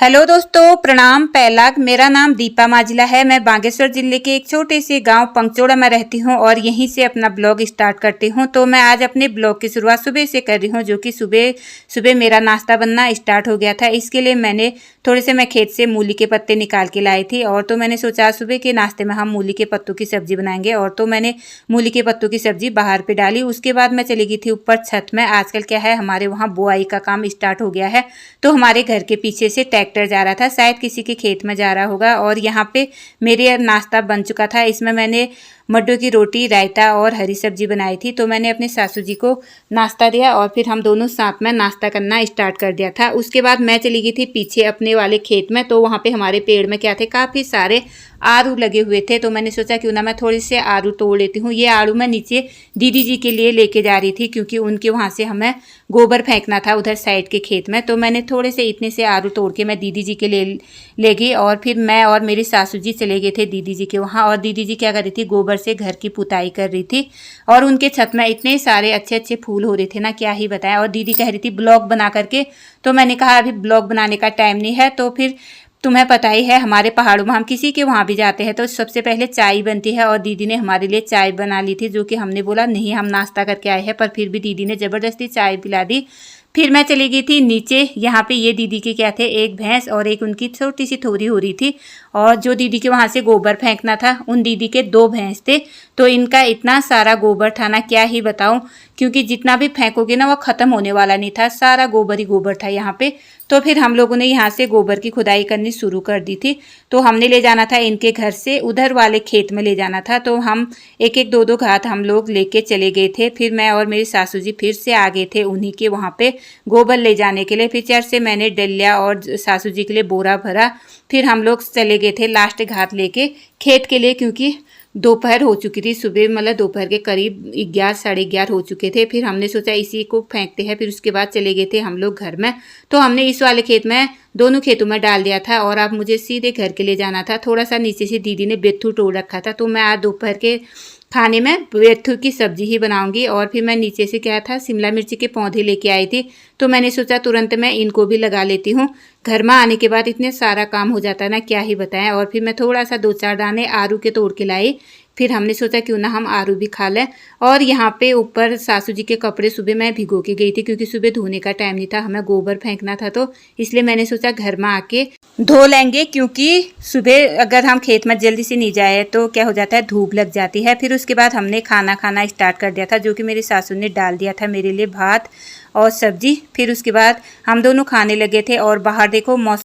Hello दोस्तों, प्रणाम। पहला मेरा नाम दीपा माजिला है। मैं बागेश्वर जिले के एक छोटे से गांव पंगचोड़ा में रहती हूं और यहीं से अपना ब्लॉग स्टार्ट करती हूं। तो मैं आज अपने ब्लॉग की शुरुआत सुबह से कर रही हूं, जो कि सुबह सुबह मेरा नाश्ता बनना स्टार्ट हो गया था। इसके लिए मैंने थोड़े से मैं खेत से मूली के पत्ते निकाल के लाई थी और तो मैंने सोचा सुबह के नाश्ते में हम मूली के पत्तों की सब्जी बनाएंगे। और तो मैंने मूली के पत्तों की सब्जी बाहर पे डाली। उसके बाद मैं चली गई थी ऊपर छत में। आजकल क्या है, हमारे वहाँ बुआई का काम स्टार्ट हो गया है, तो हमारे घर के पीछे से ट्रैक्टर जा रहा था, शायद किसी के खेत में जा रहा होगा। और यहाँ पे मेरे नाश्ता बन चुका था। इसमें मैंने मड्डू की रोटी, रायता और हरी सब्जी बनाई थी। तो मैंने अपने सासू जी को नाश्ता दिया और फिर हम दोनों साथ में नाश्ता करना स्टार्ट कर दिया था। उसके बाद मैं चली गई थी पीछे अपने वाले खेत में। तो वहाँ पे हमारे पेड़ में क्या थे, काफ़ी सारे आड़ू लगे हुए थे। तो मैंने सोचा क्यों ना मैं थोड़े से आड़ू तोड़ लेती हूँ। ये आड़ू मैं नीचे दीदी जी के लिए लेके जा रही थी, क्योंकि उनके वहाँ से हमें गोबर फेंकना था उधर साइड के खेत में। तो मैंने थोड़े से इतने से आड़ू तोड़ के मैं दीदी जी के लिए ले गई और फिर मैं और मेरी सासू जी चले गए थे दीदी जी के वहाँ। और दीदी जी क्या कर रही थी, गोबर से घर की पुताई कर रही थी। और उनके छत में इतने सारे अच्छे अच्छे फूल हो रहे थे ना, क्या ही बताएं। और दीदी कह रही थी ब्लॉग बना करके। तो मैंने कहा अभी ब्लॉग बनाने का टाइम नहीं है। तो फिर तुम्हें पता ही है, हमारे पहाड़ों में हम किसी के वहाँ भी जाते हैं तो सबसे पहले चाय बनती है। और दीदी ने हमारे लिए चाय बना ली थी, जो कि हमने बोला नहीं, हम नाश्ता करके आए हैं, पर फिर भी दीदी ने ज़बरदस्ती चाय पिला दी। फिर मैं चली गई थी नीचे। यहाँ पे ये दीदी के क्या थे, एक भैंस और एक उनकी छोटी सी थोड़ी हो रही थी। और जो दीदी के वहाँ से गोबर फेंकना था, उन दीदी के 2 भैंस थे। तो इनका इतना सारा गोबर था ना, क्या ही बताऊँ, क्योंकि जितना भी फेंकोगे ना वो ख़त्म होने वाला नहीं था। सारा गोबर ही गोबर था यहाँ पे। तो फिर हम लोगों ने यहाँ से गोबर की खुदाई करनी शुरू कर दी थी। तो हमने ले जाना था इनके घर से उधर वाले खेत में ले जाना था। तो हम एक एक दो दो घात हम लोग लेके चले गए थे। फिर मैं और मेरी सासू जी फिर से आ गए थे उन्हीं के वहाँ पे गोबर ले जाने के लिए। फिर चर से मैंने डलिया और सासू जी के लिए बोरा भरा। फिर हम लोग चले गए थे लास्ट घात लेके खेत के लिए, क्योंकि दोपहर हो चुकी थी। सुबह मतलब दोपहर के करीब 11 साढ़े 11 हो चुके थे। फिर हमने सोचा इसी को फेंकते हैं। फिर उसके बाद चले गए थे हम लोग घर में। तो हमने इस वाले खेत में दोनों खेतों में डाल दिया था और अब मुझे सीधे घर के लिए जाना था। थोड़ा सा नीचे से दीदी ने बेथू तोड़ रखा था, तो मैं आज दोपहर के खाने में बेथू की सब्जी ही बनाऊंगी। और फिर मैं नीचे से क्या था, शिमला मिर्ची के पौधे लेके आई थी। तो मैंने सोचा तुरंत मैं इनको भी लगा लेती हूँ। घर में आने के बाद इतने सारा काम हो जाता है ना, क्या ही बताएं। और फिर मैं थोड़ा सा 2-4 दाने आरू के तोड़ के लाई। फिर हमने सोचा क्यों ना हम आरू भी खा लें। और यहाँ पे ऊपर सासू जी के कपड़े सुबह मैं भिगो के गई थी, क्योंकि सुबह धोने का टाइम नहीं था, हमें गोबर फेंकना था। तो इसलिए मैंने सोचा घर में आके धो लेंगे, क्योंकि सुबह अगर हम खेत में जल्दी से नहीं जाए तो क्या हो जाता है, धूप लग जाती है। फिर उसके बाद हमने खाना खाना स्टार्ट कर दिया था, जो कि मेरी सासू ने डाल दिया था मेरे लिए भात और सब्जी। फिर उसके बाद हम दोनों खाने लगे थे। और बाहर देखो मौसम